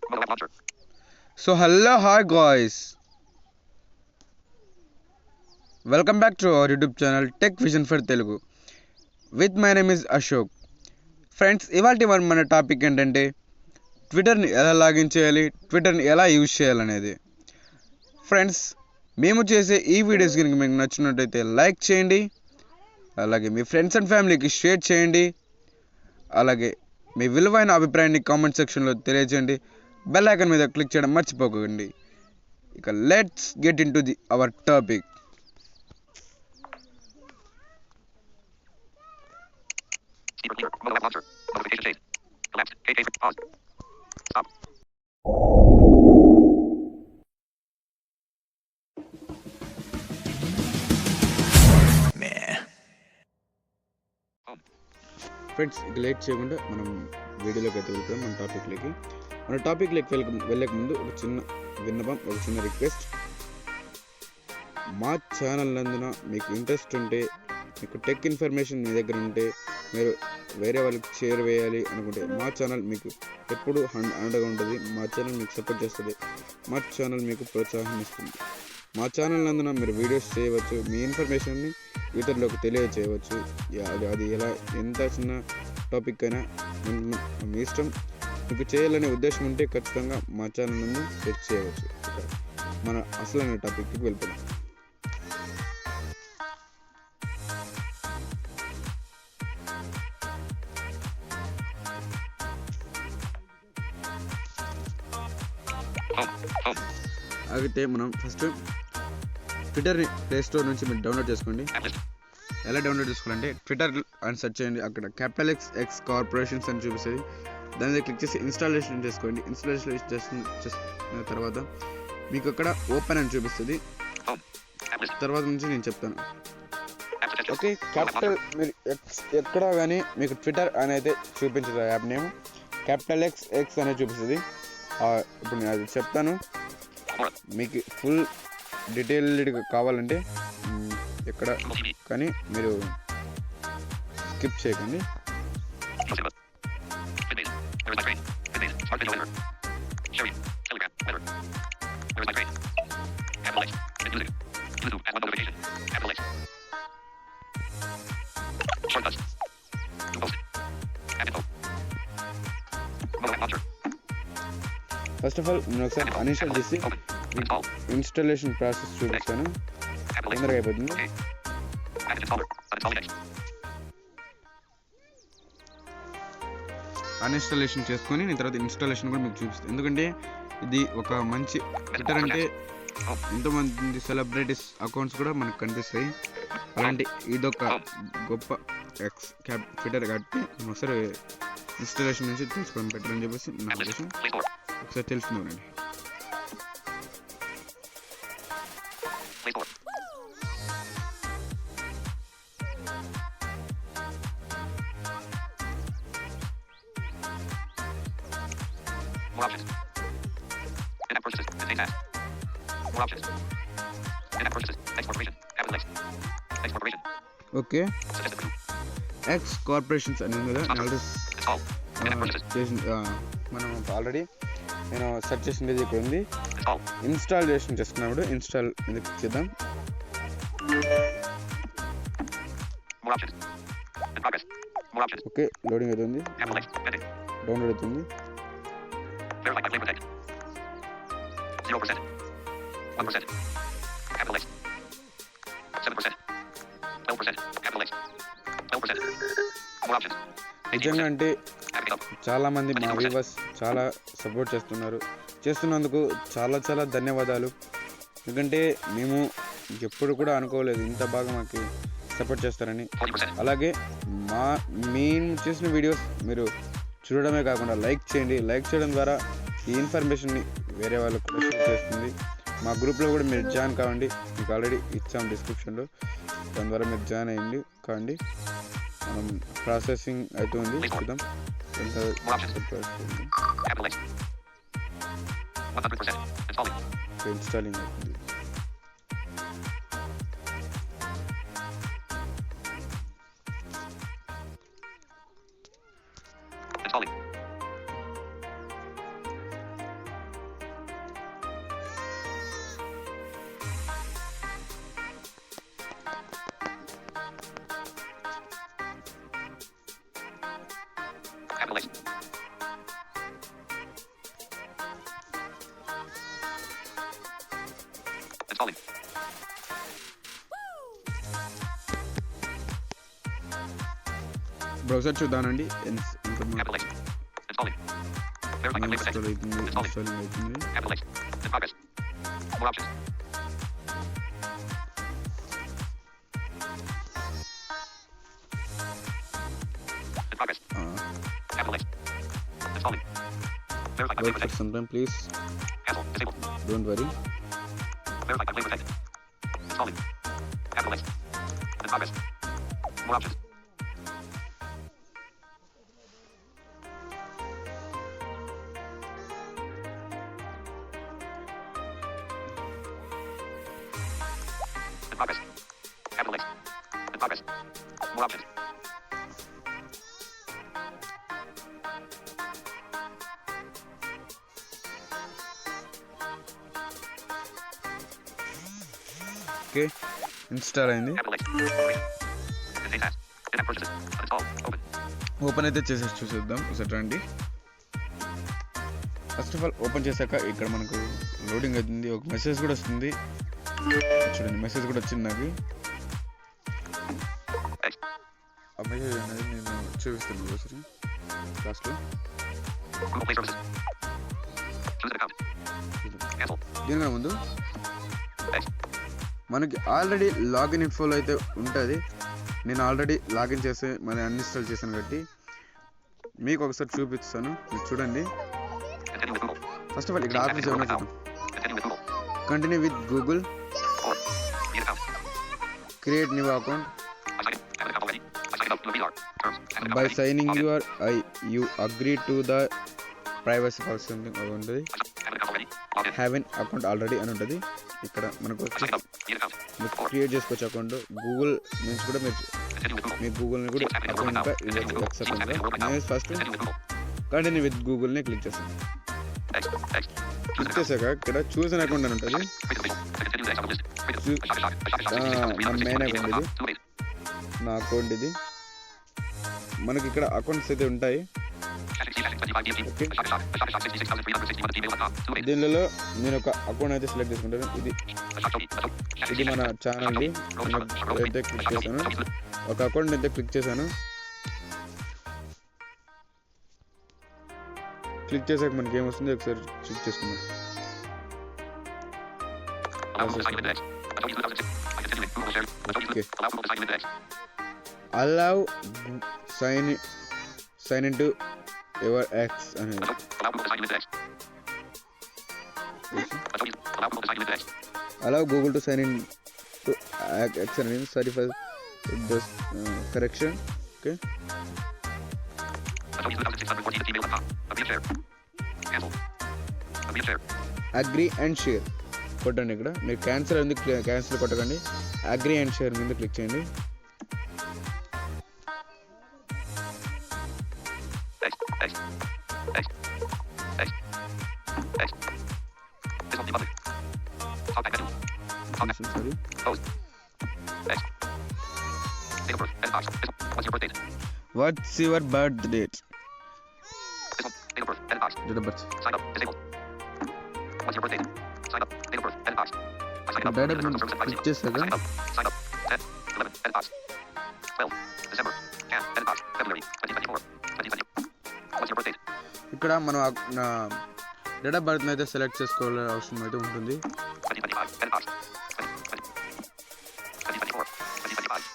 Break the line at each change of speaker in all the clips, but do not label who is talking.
So hello, hi guys. Welcome back to our YouTube channel Tech Vision for Telugu. With my name is Ashok. Friends ఇవాల్టి మన topic ఏంటంటే ట్విట్టర్ని ఎలా login చేయాలి, ట్విట్టర్ని ఎలా use చేయాలనేది. Friends, మేము చేసే ఈ వీడియోస్ కనుక మీకు నచ్చినట్టయితే లైక్ చేయండి, అలాగే మీ ఫ్రెండ్స్ అండ్ ఫ్యామిలీకి షేర్ చేయండి, అలాగే మీ విలువైన అభిప్రాయాన్ని కామెంట్ సెక్షన్లో తెలియజేయండి. బెల్ ఐకాన్ మీద క్లిక్ చేయడం మర్చిపోకండి. ఇక let's get in to our topic. Friends, ఇక లేట్ చేయకుండా మనం వీడియోలోకి అయితే వెళ్తాం. మన టాపిక్లోకి వెళ్ళక ముందు ఒక చిన్న విన్నపం, ఒక చిన్న రిక్వెస్ట్. మా ఛానల్ నందున మీకు ఇంట్రెస్ట్ ఉంటే, మీకు టెక్ ఇన్ఫర్మేషన్ మీ దగ్గర ఉంటే, మీరు వేరే వాళ్ళకి షేర్ వేయాలి అనుకుంటే మా ఛానల్ మీకు ఎప్పుడు అండగా ఉంటుంది. మా ఛానల్ మీకు సపోర్ట్ చేస్తుంది. మా ఛానల్ మీకు ప్రోత్సాహం ఇస్తుంది. మా ఛానల్ నందున మీరు వీడియోస్ చేయవచ్చు, మీ ఇన్ఫర్మేషన్ని ఇతరులకు తెలియజేయవచ్చు. అది ఎలా, ఎంత చిన్న టాపిక్ అయినా మీ ఇష్టం. మీకు చేయాలనే ఉద్దేశం ఉంటే ఖచ్చితంగా మా ఛానల్ నుండి సెర్చ్ చేయవచ్చు. మన అసలైన టాపిక్కి వెళ్ళిపోదాం. అయితే మనం ఫస్ట్ ట్విట్టర్ని ప్లే స్టోర్ నుంచి మీరు డౌన్లోడ్ చేసుకోండి. ఎలా డౌన్లోడ్ చేసుకోవాలంటే ట్విట్టర్ అని సెర్చ్ చేయండి. అక్కడ క్యాపిటల్ ఎక్స్ కార్పొరేషన్స్ అని చూపిస్తుంది. దాని మీద క్లిక్ చేసి ఇన్స్టాలేషన్ చేసుకోండి. ఇన్స్టాలేషన్ చేసిన తర్వాత మీకు అక్కడ ఓపెన్ అని చూపిస్తుంది. తర్వాత నుంచి నేను చెప్తాను. ఓకే, క్యాపిటల్ మీరు ఎక్కడ కానీ మీకు ట్విట్టర్ అనేది చూపించదు. యాప్ నేమ్ క్యాపిటల్ ఎక్స్ అనేది చూపిస్తుంది. ఇప్పుడు నేను అది చెప్తాను. మీకు ఫుల్ డీటెయిల్డ్గా కావాలంటే ఎక్కడ కానీ మీరు స్కిప్ చేయకండి. ఫస్ట్ ఆఫ్ ఆల్ నేను ఒకసారి అన్ఇన్స్టాల్ చేసి ఇన్స్టాలేషన్ ప్రాసెస్ చూపిస్తాను. తొందరగా అయిపోతుంది. అన్ఇన్స్టాలేషన్ చేసుకొని నేను తర్వాత ఇన్స్టాలేషన్ కూడా మీకు చూపిస్తాను. ఎందుకంటే ఇది ఒక మంచి ట్విట్టర్ అంటే ఎంతోమంది సెలబ్రిటీస్ అకౌంట్స్ కూడా మనకు కనిపిస్తాయి. అలాంటి ఇదొక గొప్ప ట్విట్టర్ కాబట్టి మనం ఒకసారి ఇన్స్టాలేషన్ నుంచి తీసుకోవడం బెటర్ అని చెప్పేసి నా ఉద్దేశం. ఒకసారి తెలుసుకుందామండి. ఓకే, ఎక్స్ కార్పొరేషన్స్ అనేది కదా మనం ఆల్రెడీ నేను సెర్చ్ చేసింది ఇక్కడ ఉంది. ఇన్స్టాలేషన్ చేసుకున్నప్పుడు ఇన్స్టాల్ మీద క్లిక్ చేద్దాం. ఓకే, లోడింగ్ అవుతుంది, డౌన్లోడ్ అవుతుంది. నిజంగా అంటే చాలామంది మా వ్యూవర్స్ చాలా సపోర్ట్ చేస్తున్నందుకు చాలా ధన్యవాదాలు. ఎందుకంటే మేము ఎప్పుడు కూడా అనుకోలేదు ఇంత బాగా మాకు సపోర్ట్ చేస్తారని. అలాగే మేము చేసిన వీడియోస్ మీరు చూడడమే కాకుండా లైక్ చేయండి. లైక్ చేయడం ద్వారా ఈ ఇన్ఫర్మేషన్ని వేరే వాళ్ళకు కూడా షేర్ చేస్తుంది. మా గ్రూప్లో కూడా మీరు జాయిన్ కావండి. మీకు ఆల్రెడీ ఇచ్చాం డిస్క్రిప్షన్లో. దాని ద్వారా మీరు జాయిన్ అయ్యండి కావండి. మనం ప్రాసెసింగ్ అవుతుంది, చూద్దాం ఎంత ఇన్స్టాలింగ్ అవుతుంది. బ్రౌజర్ చూద్దానండి ఇన్స్టాల్ అవుతుంది. Wait for some time, please. Don't worry. Okay, install అయింది. ఓపెన్ అయితే చేసేసి చూసేద్దాం ఒకసారి రండి. ఫస్ట్ ఆఫ్ ఆల్ ఓపెన్ చేశాక ఇక్కడ మనకు లోడింగ్ అవుతుంది, ఒక మెసేజ్ కూడా వస్తుంది. చూడండి, మెసేజ్ కూడా వచ్చింది నాకు. ఆ మెసేజ్ అనేది నేను చూపిస్తాను ఒకసారి లాస్ట్లో. దీనికన్నా ముందు మనకి ఆల్రెడీ లాగిన్ ఇన్ఫోలో అయితే ఉంటుంది. నేను ఆల్రెడీ లాగిన్ చేసి మరి అన్ఇన్స్టాల్ చేశాను కాబట్టి మీకు ఒకసారి చూపిస్తాను, మీరు చూడండి. ఫస్ట్ ఆఫ్ ఆల్ ఇక్కడ ఆప్షన్స్ ఏమైనా చూద్దాం. Continue with Google, create new account, by signing you agree to the privacy policy something ఉంటుంది. హ్యావ్ ఎన్ అకౌంట్ ఆల్రెడీ అని ఉంటుంది. ఇక్కడ మనకు వచ్చి క్రియేట్ చేసుకోవచ్చు అకౌంట్. గూగుల్ నుంచి కూడా మీరు మీ గూగుల్ని కూడా అకౌంట్గా ఎక్స్ అకౌంట్గా. నేను ఫస్ట్ కంటిన్యూ విత్ గూగుల్ని క్లిక్ చేస్తాను. క్లిక్ చేశాక ఇక్కడ చూస్ అన్ అకౌంట్ అని ఉంటుంది. మన మెయిన్ అకౌంట్ ఇది, నా అకౌంట్ ఇది. మనకి ఇక్కడ అకౌంట్స్ అయితే ఉంటాయి. దీనిలో నేను ఒక అకౌంట్ అయితే సెలెక్ట్ చేసుకుంటాను. ఇది మన ఛానల్ది. అయితే క్లిక్ చేశాను, ఒక అకౌంట్ అయితే క్లిక్ చేశాను. క్లిక్ చేసాక మనకి ఏమొస్తుంది ఒకసారి చెక్ చేసుకుందాం. Allow sign in to your X అనేది. Allow Google to sign in to X అనేది. Sorry for this correction. Okay, agree and share కొట్టండి. ఇక్కడ మీరు క్యాన్సిల్ ఉంది, క్యాన్సిల్ కొట్టకండి. అగ్రీ అండ్ షేర్ మీద క్లిక్ చేయండి. What's your birth date? Date of birth. Sign up. Disabled. What's your birth date? Sign up. Date of birth. Edit pass. Sign up. Date of birth. Click చేసాక sign up. 10, 11. Edit pass. 12 December. Can. Edit pass. February 2024. 2020. What's your birth date? ఇక్కడ మనం date of birth అయితే select చేసుకోవాల్సిన అవసరం అయితే ఉంటుంది. 2025. Edit pass. 2024. 2025.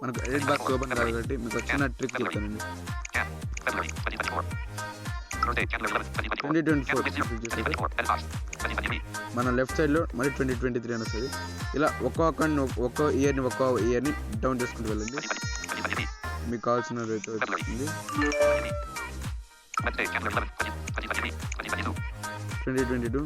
మనకు edit box open కాదు కాబట్టి మీకు వచ్చిన ట్రిక్ చెప్తానండి. 2024 మన లెఫ్ట్ సైడ్లో మరి 2023 అని వస్తుంది. ఇలా ఒక్కో ఇయర్ని డౌన్ చేసుకుంటూ వెళ్ళండి. మీకు కావాల్సిన రేట్ వచ్చింది. 2022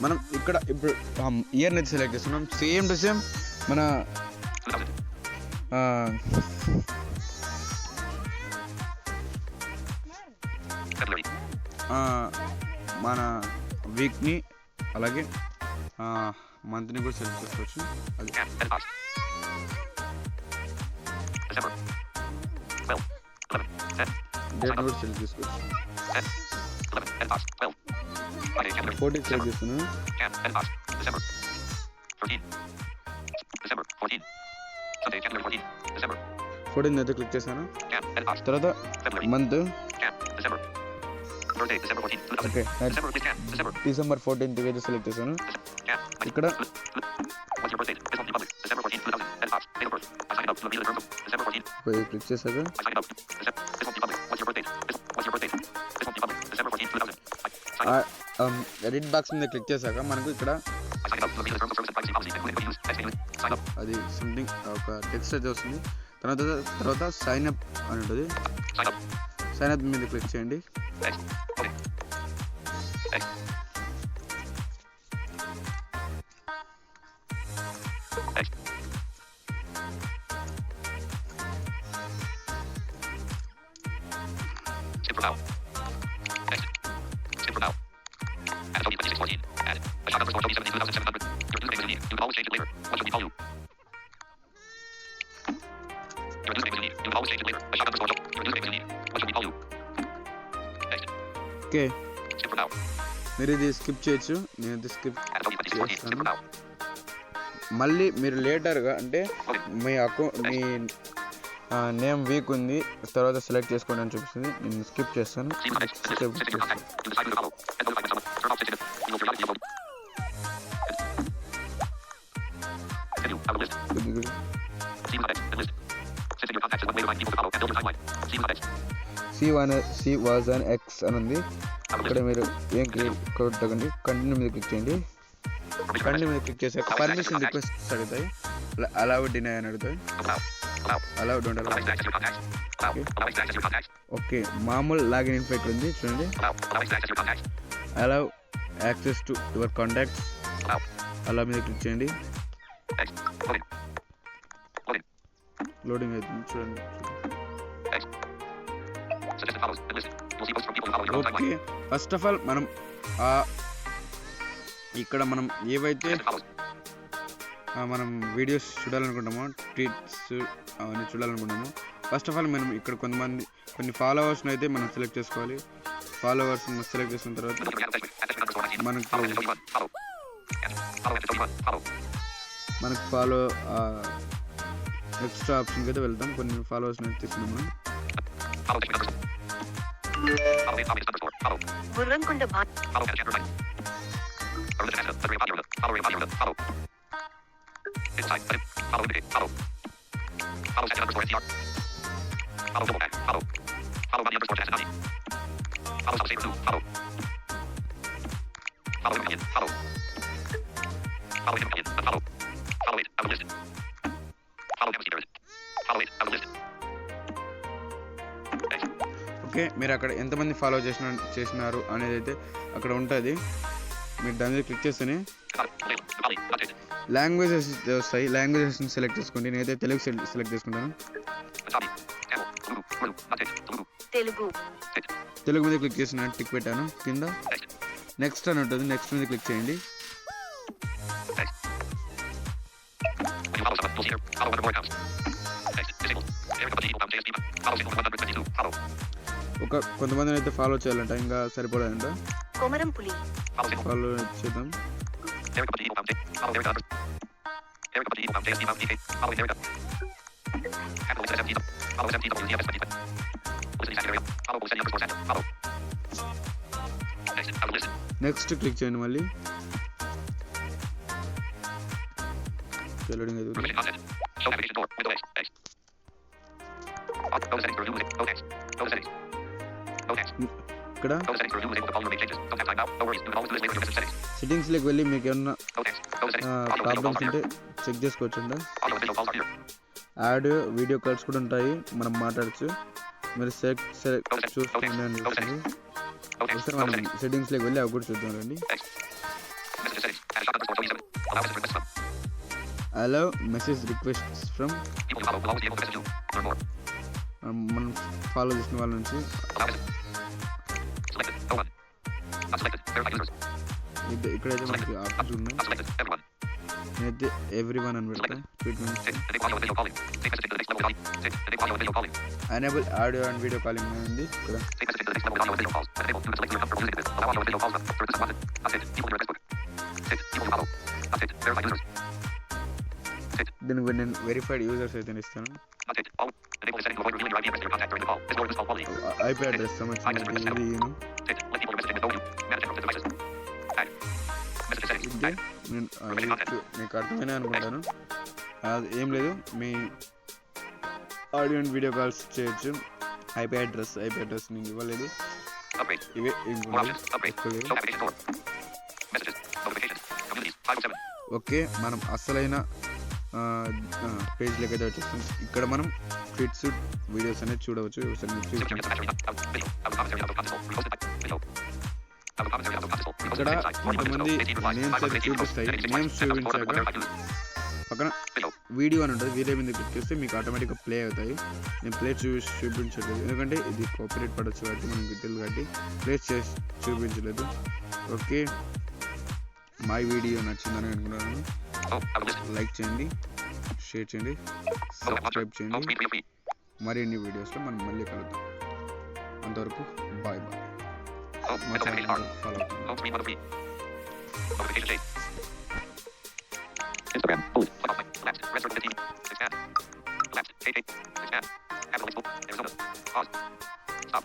మనం ఇక్కడ ఇప్పుడు ఇయర్ని అయితే సెలెక్ట్ చేస్తున్నాం. సేమ్ టు సేమ్ మన మన వీక్ని అలాగే మంత్ని కూడా సెలెక్ట్ చేసుకోవచ్చు. అది డేట్ కూడా సెలెక్ట్ చేసుకోవచ్చు. 14 సెలెక్ట్ చేస్తున్నాను. 14 అయితే క్లిక్ చేశాను. తర్వాత మంత్ ఓకే డిసెంబర్ 14 అయితే సెలెక్ట్ చేశాను. ఇక్కడ క్లిక్ చేశాక ఎడిట్ బాక్స్ మీద క్లిక్ చేశాక మనకు ఇక్కడ అది సంథింగ్ ఒక టెక్స్ట్ అయితే వస్తుంది. తర్వాత సైన్ అప్ అని ఉంటుంది. సైన్ అప్ మీద క్లిక్ చేయండి. ఓకే మీరు ఇది స్కిప్ చేయొచ్చు. నేను స్కిప్ చేస్తాను. మళ్ళీ మీరు లేటర్గా అంటే మీ నేమ్ వీక్ ఉంది తర్వాత సెలెక్ట్ చేసుకోండి అని చూపిస్తుంది. నేను స్కిప్ చేస్తాను. C was an X అని ఉంది. ఇక్కడ మీరు ఏం కొట్టకండి. కంటిన్యూ మీద క్లిక్ చేయండి. కంటిన్యూ మీద క్లిక్ చేసాక పర్మిషన్ రిక్వెస్ట్ అడుగుతాయి. అలౌ డినై అని అడుగుతాయి. Allow don't allow. ఓకే మామూలు లాగిన్ ఇన్ఫో ఇక్కడ ఉంది చూడండి. Allow access to your contacts అలా మీద క్లిక్ చేయండి. లోడింగ్ అవుతుంది చూడండి. ఓకే ఫస్ట్ ఆఫ్ ఆల్ మనం ఇక్కడ మనం ఏవైతే మనం వీడియోస్ చూడాలనుకుంటామో ట్వీట్స్ అవన్నీ చూడాలనుకుంటామో ఫస్ట్ ఆఫ్ ఆల్ మనం ఇక్కడ కొన్ని ఫాలోవర్స్ని అయితే మనం సెలెక్ట్ చేసుకోవాలి. ఫాలోవర్స్ సెలెక్ట్ చేసిన తర్వాత మనకు ఫాలో ఎక్స్ట్రా ఆప్షన్కి అయితే వెళ్తాం. కొన్ని ఫాలోవర్స్ని అయితే తీసుకున్నాం మనం. ఓకే మీరు అక్కడ ఎంతమంది ఫాలో చేసినారు అనేది అయితే అక్కడ ఉంటుంది. మీరు దాని మీద క్లిక్ చేస్తేనే లాంగ్వేజెస్ వస్తాయి. లాంగ్వేజెస్ని సెలెక్ట్ చేసుకోండి. నేనైతే తెలుగు సెలెక్ట్ చేసుకుంటాను. తెలుగు మీద క్లిక్ చేసిన టిక్ పెట్టాను. కింద నెక్స్ట్ అని ఉంటుంది. నెక్స్ట్ మీద క్లిక్ చేయండి. కొంతమందిని అయితే ఫాలో చేయాలంట, ఇంకా సరిపోలేదంట. ఫాలో చేద్దాం. నెక్స్ట్ క్లిక్ చేయండి. మళ్ళీ లోడింగ్ అవుతుంది. ఇక్కడ సెట్టింగ్స్ లోకి వెళ్ళి మీకు ఏమన్నా ప్రాబ్లమ్స్ ఉంటే చెక్ చేసుకోవచ్చు అండి. యాడ్ వీడియో కాల్స్ కూడా ఉంటాయి, మనం మాట్లాడచ్చు. మీరు చూసుకోండి అని చూస్తుంది. ఒకసారి మనం సెట్టింగ్స్ లోకి వెళ్ళి అవి కూడా చూద్దాం రండి. allow message requests from మనం ఫాలో చేసిన వాళ్ళ నుంచి ఇక్కడైతే మనకి ఆప్షన్స్ ఉన్నాయి. నేనైతే ఎవ్రీవన్ అని పెడతా. Enable audio and video calling ఉంది ఇక్కడ. దీనికి నేను వెరిఫైడ్ యూజర్స్ అయితే ఇస్తాను. ఐపీ అడ్రస్ సంబంధించిన మీకు అర్థమైనా అనుకుంటాను. అది ఏం లేదు, మీ ఆడియో అండ్ వీడియో కాల్స్ చేయొచ్చు. ఐపీ అడ్రస్ నేను ఇవ్వలేదు. ఇవే ఓకే, మనం అసలైన పేజ్లోకి అయితే వచ్చేస్తాం. ఇక్కడ మనం ఫిట్స్ వీడియోస్ అనేది చూడవచ్చు. ఇక్కడ కొంతమంది నేమ్స్ అయితే చూపిస్తాయి. నేమ్స్ చూపించాక పక్కన వీడియో అని ఉంటుంది. వీడియో మీద క్లిక్ చేస్తే మీకు ఆటోమేటిక్గా ప్లే అవుతాయి. నేను ప్లే చూపించట్లేదు, ఎందుకంటే ఇది కాపీరైట్ పడవచ్చు కాబట్టి మనకి తెలుగు కాబట్టి ప్లే చేసి చూపించలేదు. ఓకే, మా వీడియో నచ్చిందని అనుకున్నాను. లైక్ చేయండి, షేర్ చేయండి, సబ్స్క్రైబ్ చేయండి. మరిన్ని వీడియోస్లో మనం మళ్ళీ కలుద్దాం. అంతవరకు బాయ్ బాయ్. మా ఛానల్ ఫాలో అవుతుంది. Instagram, bullet, left, restaurant 15, expand, left, 88, expand, Arizona, pause, stop.